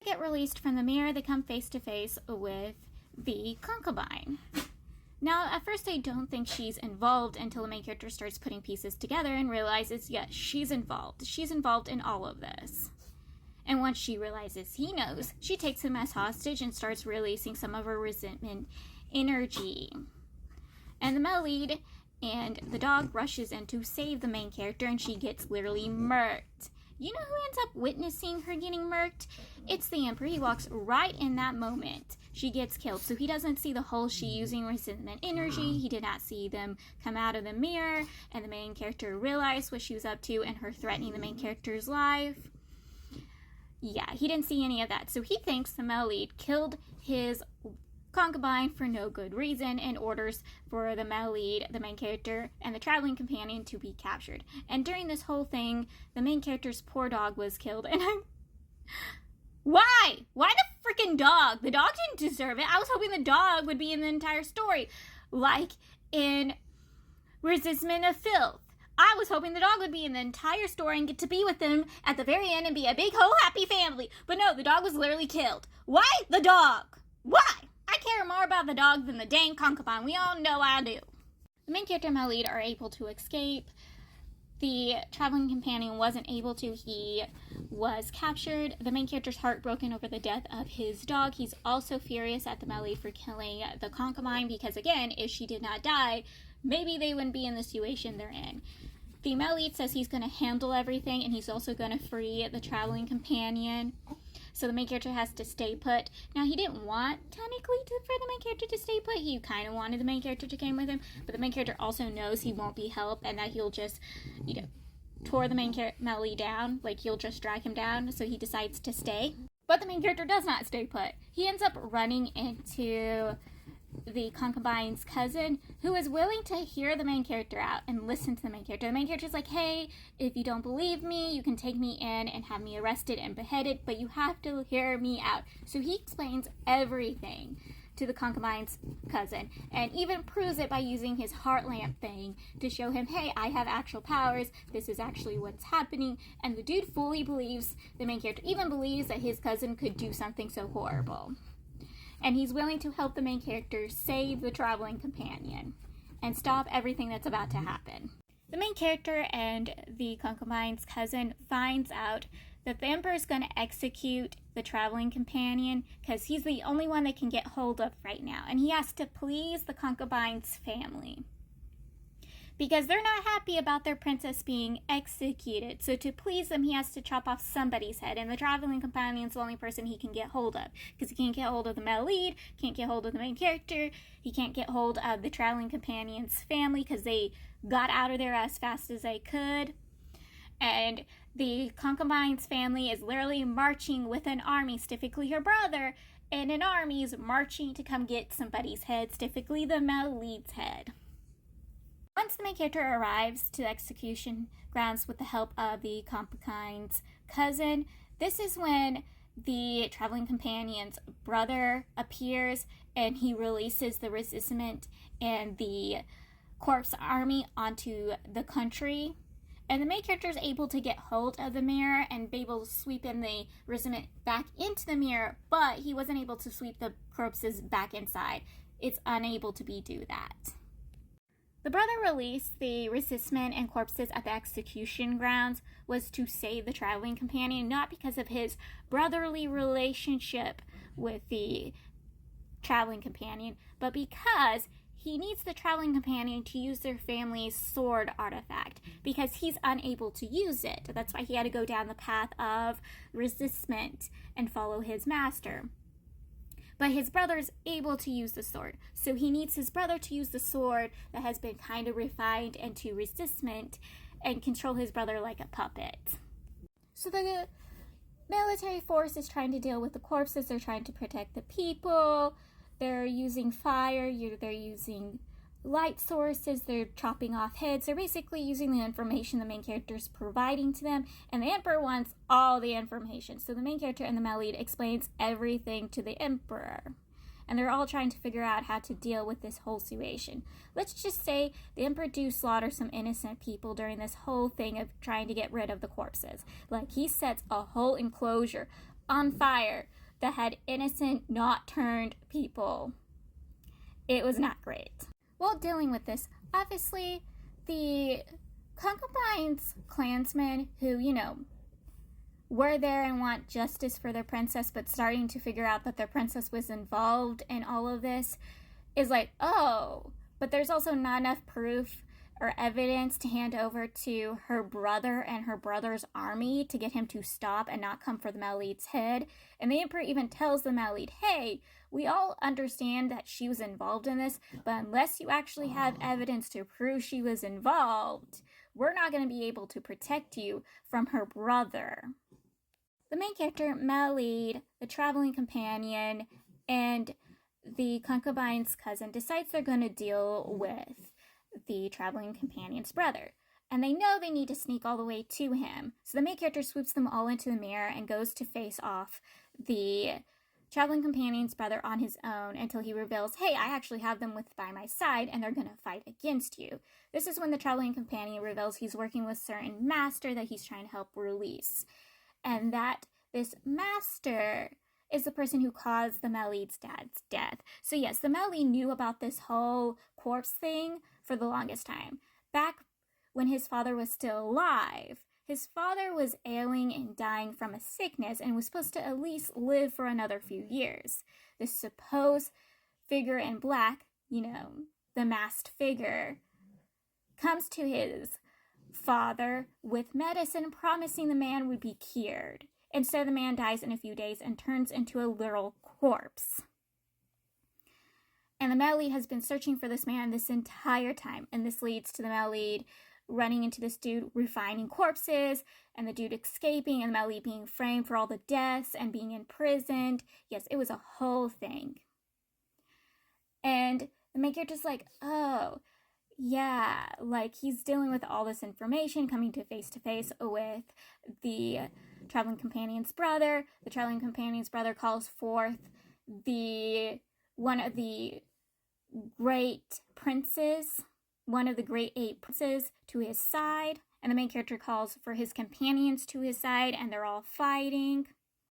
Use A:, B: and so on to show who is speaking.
A: get released from the mirror, they come face to face with the concubine. Now, at first, I don't think she's involved until the main character starts putting pieces together and realizes, yes, she's involved. She's involved in all of this. And once she realizes he knows, she takes him as hostage and starts releasing some of her resentment energy. And the male lead and the dog rushes in to save the main character, and she gets literally murked. You know who ends up witnessing her getting murked? It's the Emperor. He walks right in that moment. She gets killed. So he doesn't see the whole she using resentment energy. He did not see them come out of the mirror and the main character realize what she was up to and her threatening the main character's life. Yeah, he didn't see any of that. So he thinks the male lead killed his concubine for no good reason and orders for the male lead, the main character, and the traveling companion to be captured. And during this whole thing, the main character's poor dog was killed. And Why? Why the freaking dog? The dog didn't deserve it. I was hoping the dog would be in the entire story. Like in Resistment of Filth. I was hoping the dog would be in the entire story and get to be with them at the very end and be a big, happy family. But no, the dog was literally killed. Why the dog? Why? I care more about the dog than the dang concubine. We all know I do. The main character and my lead are able to escape. The traveling companion wasn't able to. He was captured. The main character's heartbroken over the death of his dog. He's also furious at the male lead for killing the concubine because, again, if she did not die, maybe they wouldn't be in the situation they're in. The male lead says he's going to handle everything, and he's also going to free the traveling companion. So the main character has to stay put. Now, he didn't want, technically, for the main character to stay put. He kind of wanted the main character to come with him. But the main character also knows he won't be helped and that he'll just, tore the male lead down. Like, he'll just drag him down. So he decides to stay. But the main character does not stay put. He ends up running into the concubine's cousin, who is willing to hear the main character out and listen to the main character. The main character is like, hey, if you don't believe me, you can take me in and have me arrested and beheaded, but you have to hear me out. So he explains everything to the concubine's cousin and even proves it by using his heart lamp thing to show him, hey, I have actual powers. This is actually what's happening. And the dude fully believes, the main character even believes that his cousin could do something so horrible. And he's willing to help the main character save the traveling companion and stop everything that's about to happen. The main character and the concubine's cousin finds out that the Emperor is going to execute the traveling companion because he's the only one they can get hold of right now. And he has to please the concubine's family because they're not happy about their princess being executed. So to please them, he has to chop off somebody's head. And the traveling companion's the only person he can get hold of. Because he can't get hold of the male lead, can't get hold of the main character, he can't get hold of the traveling companion's family because they got out of there as fast as they could. And the concubine's family is literally marching with an army, specifically her brother, and an army is marching to come get somebody's head, specifically the male lead's head. Once the main character arrives to the execution grounds with the help of the concubine's cousin, this is when the traveling companion's brother appears and he releases the resistment and the corpse army onto the country. And the main character is able to get hold of the mirror and be able to sweep in the resistment back into the mirror, but he wasn't able to sweep the corpses back inside. It's unable to do that. The brother released the resistment and corpses at the execution grounds was to save the traveling companion, not because of his brotherly relationship with the traveling companion, but because he needs the traveling companion to use their family's sword artifact because he's unable to use it. That's why he had to go down the path of resistment and follow his master. But his brother's able to use the sword. So he needs his brother to use the sword that has been kind of refined into resistment and control his brother like a puppet. So the military force is trying to deal with the corpses. They're trying to protect the people. They're using fire. They're using light sources. They're chopping off heads. They're basically using the information the main character is providing to them. And the Emperor wants all the information. So the main character and the male lead explains everything to the Emperor. And they're all trying to figure out how to deal with this whole situation. Let's just say the Emperor do slaughter some innocent people during this whole thing of trying to get rid of the corpses. Like, he sets a whole enclosure on fire that had innocent, not turned people. It was not great. While dealing with this, obviously, the concubines' clansmen who, were there and want justice for their princess, but starting to figure out that their princess was involved in all of this, is like, oh, but there's also not enough proof or evidence to hand over to her brother and her brother's army to get him to stop and not come for the Malid's head. And the emperor even tells the Malid, hey, we all understand that she was involved in this, but unless you actually have evidence to prove she was involved, we're not going to be able to protect you from her brother. The main character, Malid, the traveling companion, and the concubine's cousin decides they're going to deal with the traveling companion's brother. And they know they need to sneak all the way to him. So the main character swoops them all into the mirror and goes to face off the traveling companion's brother on his own until he reveals, hey, I actually have them by my side and they're going to fight against you. This is when the traveling companion reveals he's working with a certain master that he's trying to help release. And that this master is the person who caused the Malid's dad's death. So yes, the Malid knew about this whole corpse thing for the longest time. Back when his father was still alive, his father was ailing and dying from a sickness and was supposed to at least live for another few years. This supposed figure in black, the masked figure, comes to his father with medicine promising the man would be cured. Instead, the man dies in a few days and turns into a literal corpse. And the Malid has been searching for this man this entire time. And this leads to the Malid running into this dude refining corpses, and the dude escaping, and the Malid being framed for all the deaths and being imprisoned. Yes, it was a whole thing. And the main character's like, oh, yeah, like he's dealing with all this information, coming to face with the traveling companion's brother. The traveling companion's brother calls forth one of the great princes, one of the great 8 princes to his side, and the main character calls for his companions to his side, and they're all fighting.